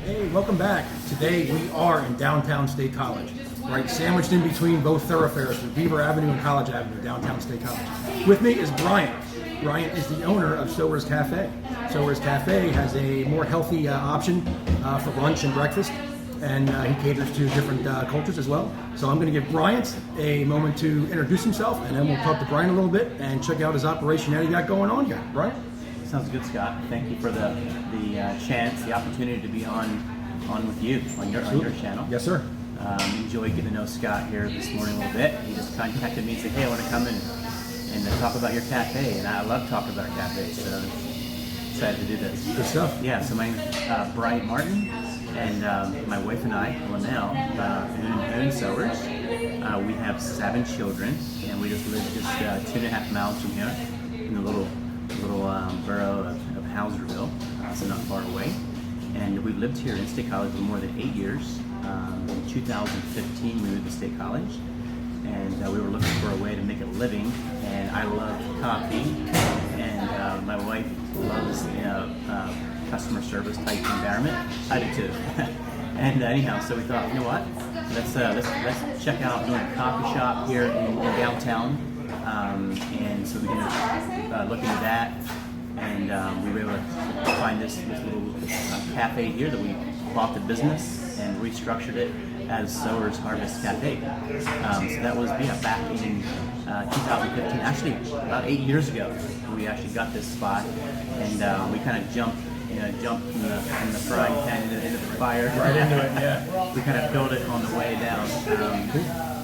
Hey, welcome back. Today we are in downtown State College, right sandwiched in between both thoroughfares, the Beaver Avenue and College Avenue, downtown State College. With me is Brian. Brian is the owner of Sowers Cafe. Sowers Cafe has a more healthy option for lunch and breakfast, and he caters to different cultures as well. So I'm going to give Brian a moment to introduce himself, and then we'll talk to Brian a little bit and check out his operation that he got going on here. Brian? Sounds good, Scott. Thank you for the chance, the opportunity to be on with you on your channel. Yes, sir. Enjoyed getting to know Scott here this morning a little bit. He just contacted me and said, "Hey, I want to come in and talk about your cafe," and I love talking about cafe, so excited to do this. Good stuff. Yeah. So my name is Brian Martin, and my wife and I, Linnell, own Sowers. We have 7 children, and we just live 2.5 miles from here in the little borough of Houserville, so not far away. And we've lived here in State College for more than 8 years. In 2015, we moved to State College, and we were looking for a way to make a living. And I love coffee, and my wife loves customer service type environment. I do too. And anyhow, so we thought, you know what? Let's check out doing a coffee shop here in downtown. And so we can look into that, and we were able to find this little cafe here that we bought the business and restructured it as Sowers Harvest Cafe. So that was back in 2015, actually about 8 years ago. We actually got this spot, and we kind of jumped from the frying pan into the fire. Right into it, yeah. We kind of built it on the way down.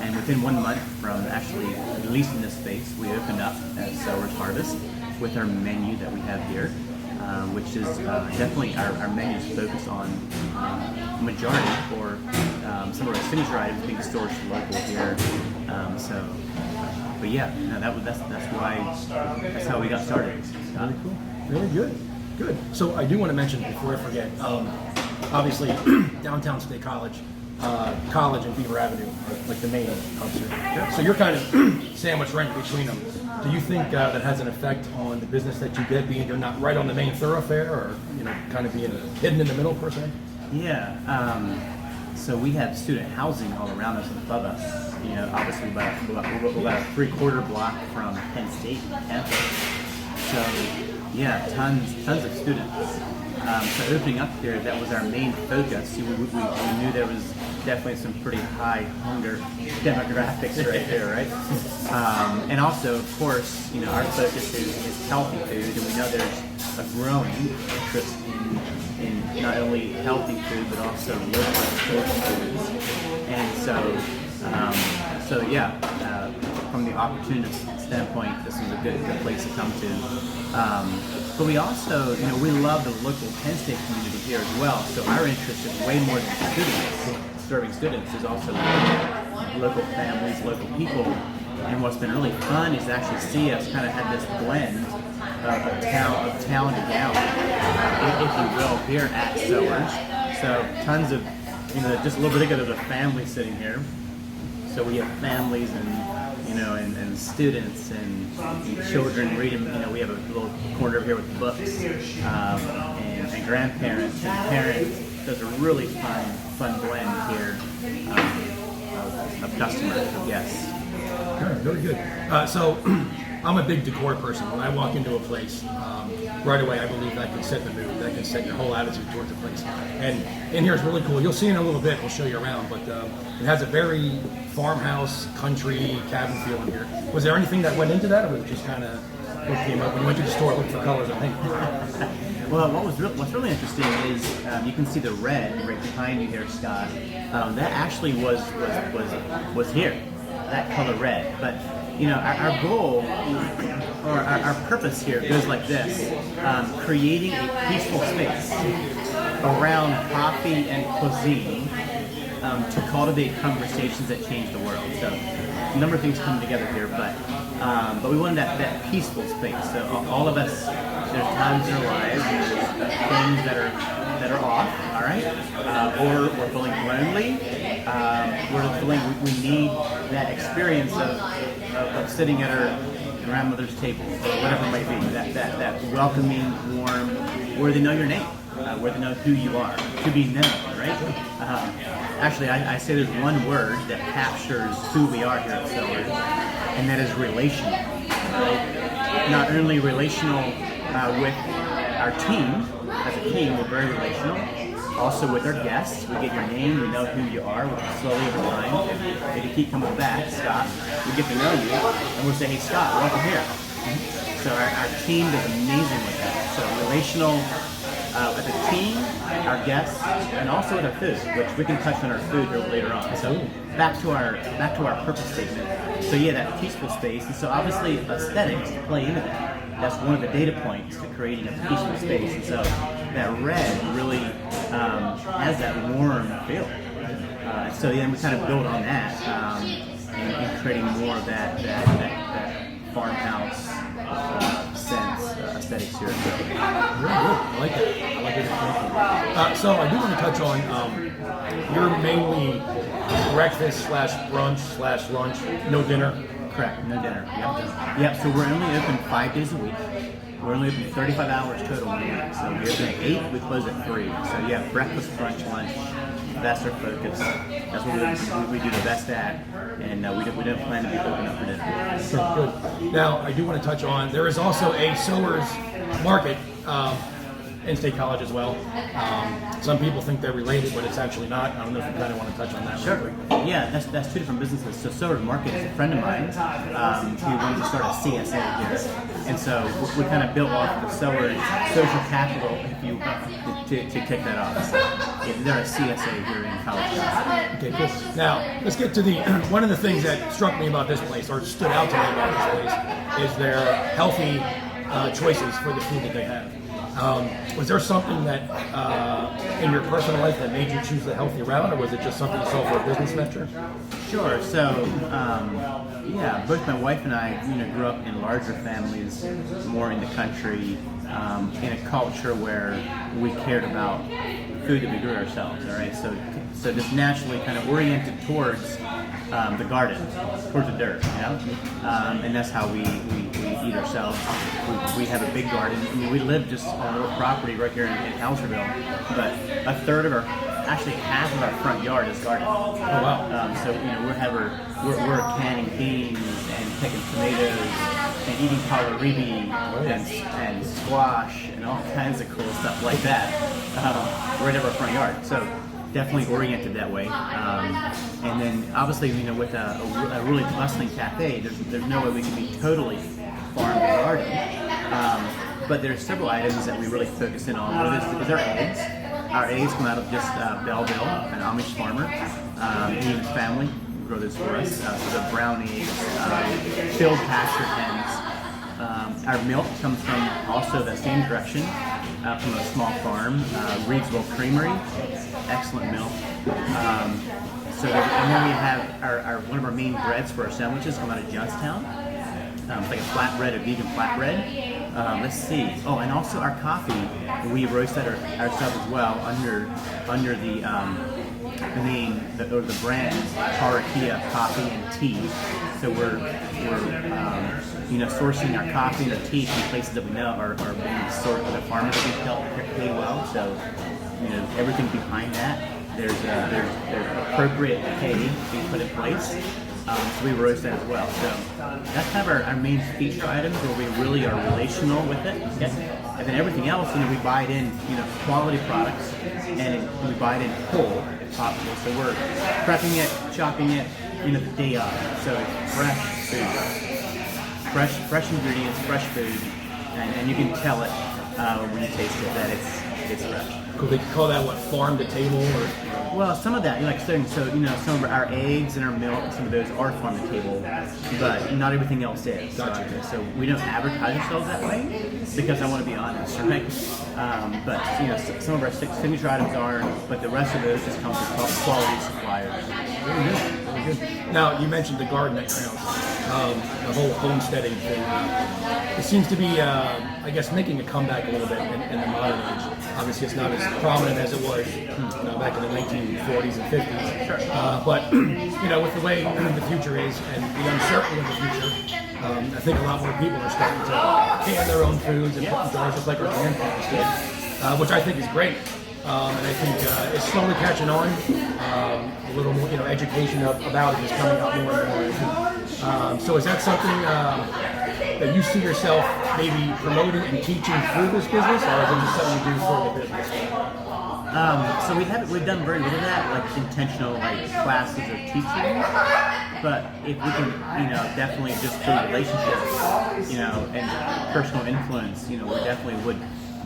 And within 1 month from actually releasing this space, we opened up at Sowers Harvest with our menu that we have here, which is definitely our menu is focused on majority or some of our signature items being sourced local here. But yeah, no, that's how we got started. Really cool. Really good. Good. So I do want to mention before I forget, obviously downtown State College, College and Beaver Avenue are like the main hubs here. Yeah. So you're kind of sandwiched right between them. Do you think that has an effect on the business that you get, being you're not right on the main thoroughfare, or kind of being hidden in the middle per se? Yeah. So we have student housing all around us and above us. Obviously about a 3/4 block from Penn State campus. So yeah, tons of students. So opening up here, that was our main focus. We knew there was definitely some pretty high hunger demographics right here, right? And also, of course, our focus is healthy food, and we know there's a growing interest in not only healthy food but also local source foods. And so yeah, from the opportunist standpoint, this was a good place to come to. But we also, we love the local Penn State community here as well. So our interest is way more than students, serving students. Is also local families, local people. And what's been really fun is to actually see us kind of have this blend of town and gown, if you will, here at Sowers. So tons of, just a little bit ago, there's a family sitting here. So we have families and students and children reading. We have a little corner here with books, and grandparents and parents. There's a really fun blend here of customers, of guests. Good, very good. So I'm a big decor person. When I walk into a place, right away I believe that can set the mood, that can set your whole attitude towards the place. And in here is really cool. You'll see in a little bit, we'll show you around, but it has a very farmhouse, country, cabin feel in here. Was there anything that went into that, or was it just kind of what came up when you went to the store, looked for colors, I think? Well, what's really interesting is you can see the red right behind you here, Scott. That actually was here, that color red. But our goal or our purpose here goes like this: creating a peaceful space around coffee and cuisine to cultivate conversations that change the world. So a number of things come together here, but we wanted that peaceful space. So all of us, there's times in our lives, things that are off, all right, or we're feeling lonely. We're feeling we need that experience of sitting at our grandmother's table, or whatever it might be. That welcoming, warm, where they know your name. where they know who you are, to be known, right? Actually, I say there's one word that captures who we are here at Sowers, and that is relational. Right? Not only relational with our team, as a team, we're very relational. Also with our guests, we get your name, we know who you are, which is slowly over time. If you keep coming back, Scott, we get to know you, and we'll say, hey Scott, welcome here. So our team does amazing with that. So relational as a team, our guests, and also with our food, which we can touch on our food here later on. So back to our purpose statement. So yeah, that peaceful space, and so obviously aesthetics play into that. That's one of the data points to creating a peaceful space. And so that red really has that warm feel. So then we kind of build on that and creating more of that farmhouse sense aesthetics here. Really good. I like that. I like it. So I do want to touch on you're mainly breakfast / brunch / lunch, no dinner. Correct, no dinner. Yep. So we're only open 5 days a week. We're only open 35 hours total a week. So we open at 8, we close at 3. So yeah, breakfast, brunch, lunch. That's our focus. That's what we do the best at, and we don't plan to be open up for dinner. Sure, good. Now I do want to touch on there is also a Sowers market in State College as well. Some people think they're related, but it's actually not. I don't know if you kind of want to touch on that. Sure. Real quick. Yeah, that's 2 different businesses. So Sowers Market is a friend of mine who wanted to start a CSA here, and so we kind of built off the Sowers social capital, if you to kick that off. So yeah, they're a CSA here in college. Okay, cool. Now let's get to the one of the things that struck me about this place, or stood out to me about this place, is their healthy choices for the food that they have. Was there something that in your personal life that made you choose the healthy route, or was it just something you saw for a business venture? Sure. So, yeah, both my wife and I, grew up in larger families, more in the country, in a culture where we cared about food that we grew ourselves. All right. So just naturally kind of oriented towards the garden, towards the dirt, and that's how we eat ourselves. We have a big garden. I mean, we live just on a little property right here in Houserville, but a third of actually half of our front yard is garden. Oh wow! So we're canning beans and picking tomatoes and eating kohlrabi and squash and all kinds of cool stuff like that right over our front yard. So definitely oriented that way. And then obviously, with a really bustling cafe, there's no way we can be totally farm and garden. But there's several items that we really focus in on. One is our eggs. Our eggs come out of just Belleville, an Amish farmer. He and his family grow those for us. So the brown eggs, filled pasture hens. Our milk comes from also the same direction, from a small farm, Reedsville Creamery. Excellent milk. And then we have our one of our main breads for our sandwiches come out of Johnstown. It's like a flatbread, a vegan flatbread. Let's see. Oh, and also our coffee, we roast that ourselves as well under the name or the brand Harakia Coffee and Tea. So we're sourcing our coffee and our tea from places that we know are being sourced by the farmers that we help pay well. So everything behind that, there's appropriate pay being put in place. So we roast that as well. So that's kind of our main feature items where we really are relational with it. Okay? And then everything else, we buy it in, quality products, and we buy it in whole if possible. So we're prepping it, chopping it, the day of. So it's fresh food, fresh ingredients, fresh food, and you can tell it when you taste it that it's fresh. Could they call that farm to table or? Well, some of that, so some of our eggs and our milk, some of those are farm to table, but not everything else is. Gotcha. So we don't advertise ourselves that way because I want to be honest, right? But some of our signature items are, but the rest of those just come from quality suppliers. Very good. Very good. Now you mentioned the garden at your house, the whole homesteading thing. It seems to be, making a comeback a little bit in the modern age. Obviously, it's not as prominent as it was back in the 1940s and 50s. Sure. But with the way the future is and the uncertainty of the future, I think a lot more people are starting to can their own foods and put in jars just like our grandparents did. which I think is great. And I think it's slowly catching on. A little more, education about it is coming out more and more. So is that something that you see yourself maybe promoting and teaching through this business, or is it just something you do for the business? So we've done very little of that, like intentional classes or teaching. But if we can, definitely just through relationships, and personal influence, we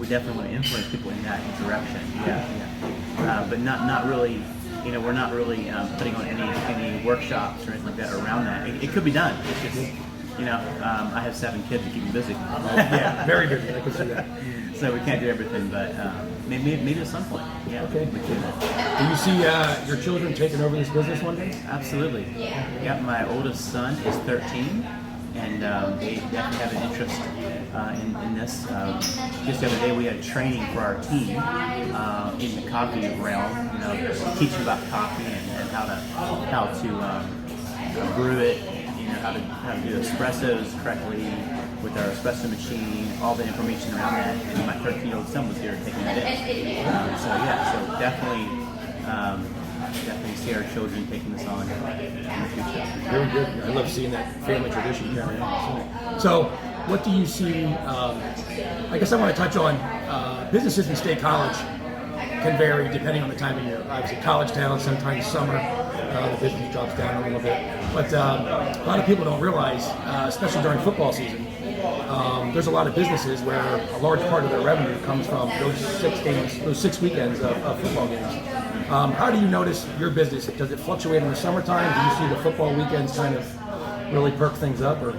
definitely want to influence people in that direction. Yeah. But not really. We're not really putting on any workshops or anything like that around that. It could be done. It's just, I have 7 kids to keep them busy. Yeah, very busy. I can see that. So we can't do everything, but maybe at some point. Yeah. Okay. We can do that. Do you see your children taking over this business one day? Absolutely. Yeah. My oldest son is 13. And they definitely have an interest in this. Just the other day, we had training for our team in the coffee realm. Teaching about coffee and how to brew it. How to do espressos correctly with our espresso machine. All the information around that. And my 13-year-old son was here taking that in. So definitely. Definitely see our children taking this on in the future. Very good. I love seeing that family tradition carry on. So, what do you see? I guess I want to touch on businesses in State College can vary depending on the time of year. Obviously, college town, sometimes summer, the business drops down a little bit. But a lot of people don't realize, especially during football season, there's a lot of businesses where a large part of their revenue comes from those 6 games, those 6 weekends of football games. How do you notice your business? Does it fluctuate in the summertime? Do you see the football weekends kind of really perk things up? Or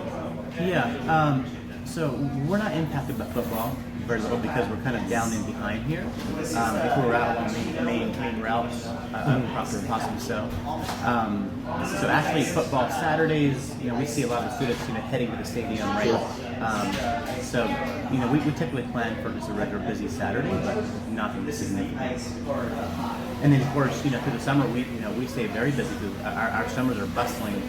yeah, so we're not impacted by football very little because we're kind of down in behind here. If we're out on the main routes, possibly so. So actually, football Saturdays, we see a lot of students heading to the stadium, right? So we typically plan for just a regular busy Saturday, but nothing significant. And then of course, through the summer we stay very busy. Our summers are bustling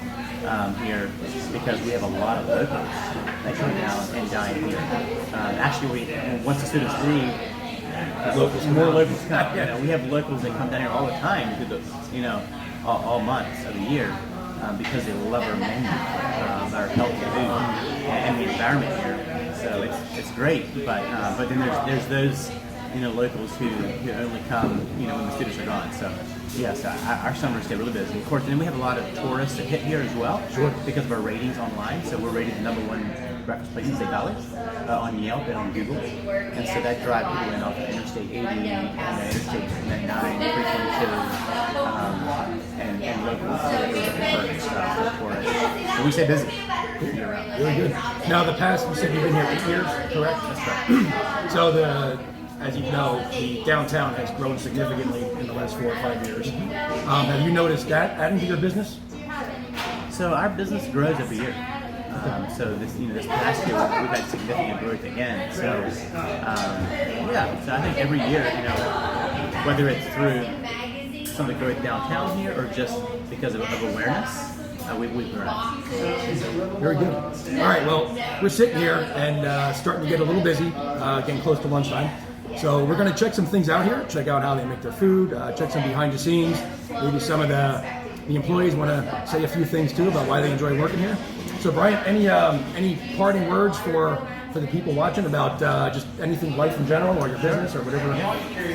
here because we have a lot of locals that come down and dine here. Actually, once the students leave, more locals come. We have locals that come down here all the time through the all months of the year because they love our menu, our healthy food, and the environment here. So it's great. But then there's those locals who only come when the students are gone. So yes, our summers stay really busy. Of course, and then we have a lot of tourists that hit here as well. Sure. Because of our ratings online. So we're rated the #1 breakfast place in State College on Yelp and on Google. And so that drives people in off of Interstate 80 and Interstate 99, 322, and locals who are looking for tourists. So we stay busy year-round. Really good. Now, the past, you said you've been here 8 years, correct? That's right. So as you know, the downtown has grown significantly in the last 4 or 5 years. Have you noticed that adding to your business? So our business grows every year. So this past year we've had significant growth again. So so I think every year, whether it's through some of the growth downtown here or just because of awareness, we've grown. Very good. All right, well, we're sitting here and starting to get a little busy, getting close to lunchtime. So we're going to check some things out here, check out how they make their food, check some behind the scenes. Maybe some of the employees want to say a few things too about why they enjoy working here. So Brian, any parting words for the people watching about just anything life in general or your business or whatever?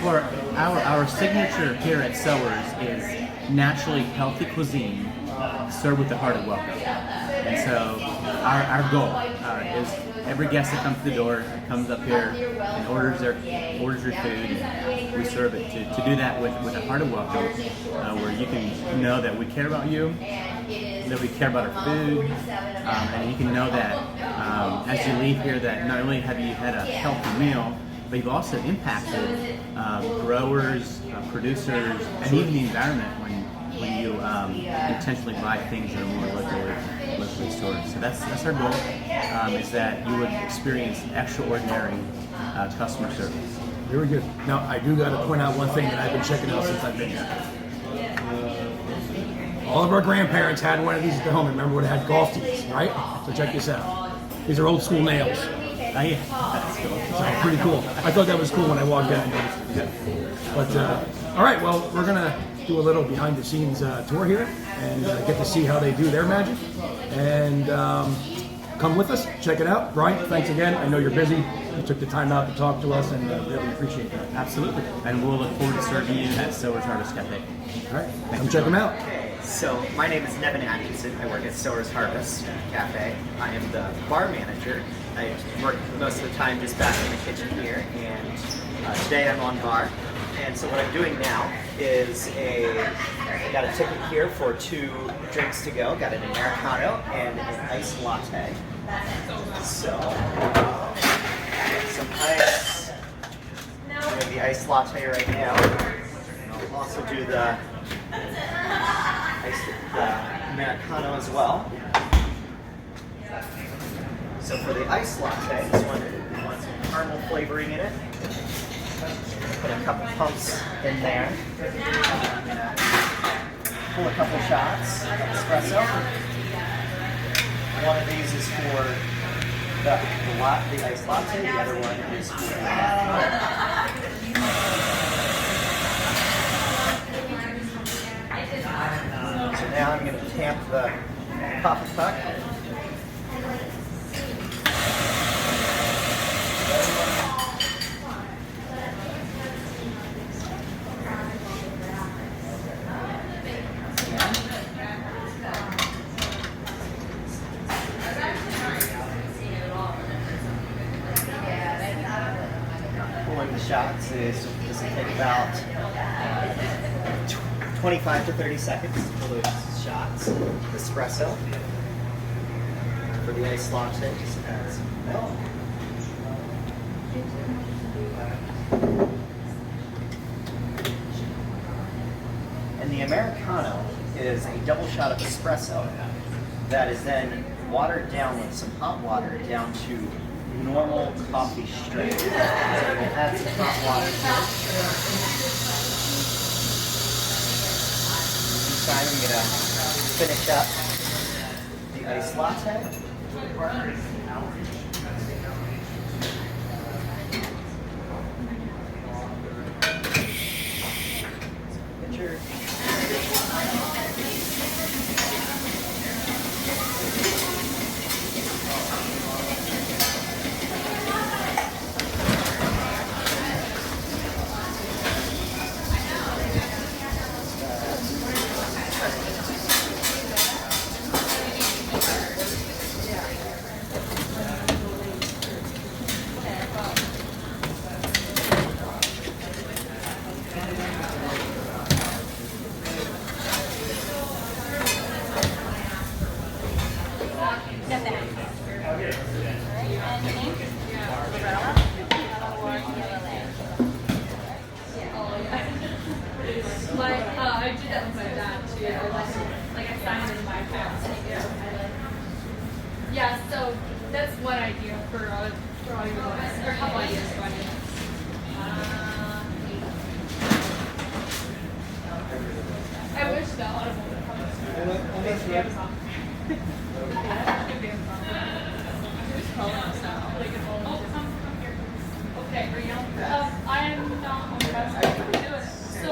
For our signature here at Sowers is naturally healthy cuisine served with the heart of welcome. And so our goal is every guest that comes to the door comes up here and orders your food, and we serve it. To do that with a heart of welcome, where you can know that we care about you, that we care about our food, and you can know that as you leave here that not only have you had a healthy meal, but you've also impacted growers, producers, and even the environment when you intentionally buy things that are more locally sourced. So that's our goal, is that you would experience extraordinary customer service. Very good. Now, I do got to point out one thing that I've been checking out since I've been here. All of our grandparents had one of these at their home. Remember when it had golf tees, right? So check this out. These are old school nails. Yeah. So pretty cool. I thought that was cool when I walked in. But all right, well, we're gonna do a little behind the scenes tour here and get to see how they do their magic. And come with us, check it out. Brian, thanks again. I know you're busy. You took the time out to talk to us, and really appreciate that. Absolutely. And we'll look forward to serving you at Sowers Cafe. All right, come check them out. So my name is Nevin Atkinson. I work at Sowers Cafe. I am the bar manager. I work most of the time just back in the kitchen here, and today I'm on bar. And so what I'm doing now is I got a ticket here for 2 drinks to go. Got an Americano and an iced latte. So some ice. I'm doing the iced latte right now. And I'll also do the Americano as well. So for the iced latte, this one wants some caramel flavoring in it. Put a couple pumps in there. I'm gonna pull a couple shots of espresso. One of these is for the iced latte. The other one is for the So now I'm going to tamp the coffee puck. Pulling the shots this will take about 25 to 30 seconds to pull those shots. Espresso. For the iced latte, just add some milk. And the Americano is a double shot of espresso that is then watered down with some hot water down to normal coffee strength. So we're going to add some hot water here. Inside I'm going to finish up the iced latte. Pitcher. I did that with my dad too. Like I signed in my past. Yeah, so that's one idea for all your ones, or a couple ideas for audience. I wish the Audible would come to Amazon. Okay, are you on? I am not on press. So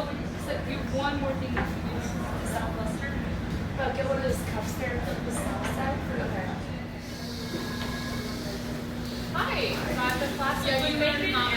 you have one more thing to use the sound cluster. Get one of those cups there for the sound side. Okay. Hi. So I'm the class. Yeah, you make it not.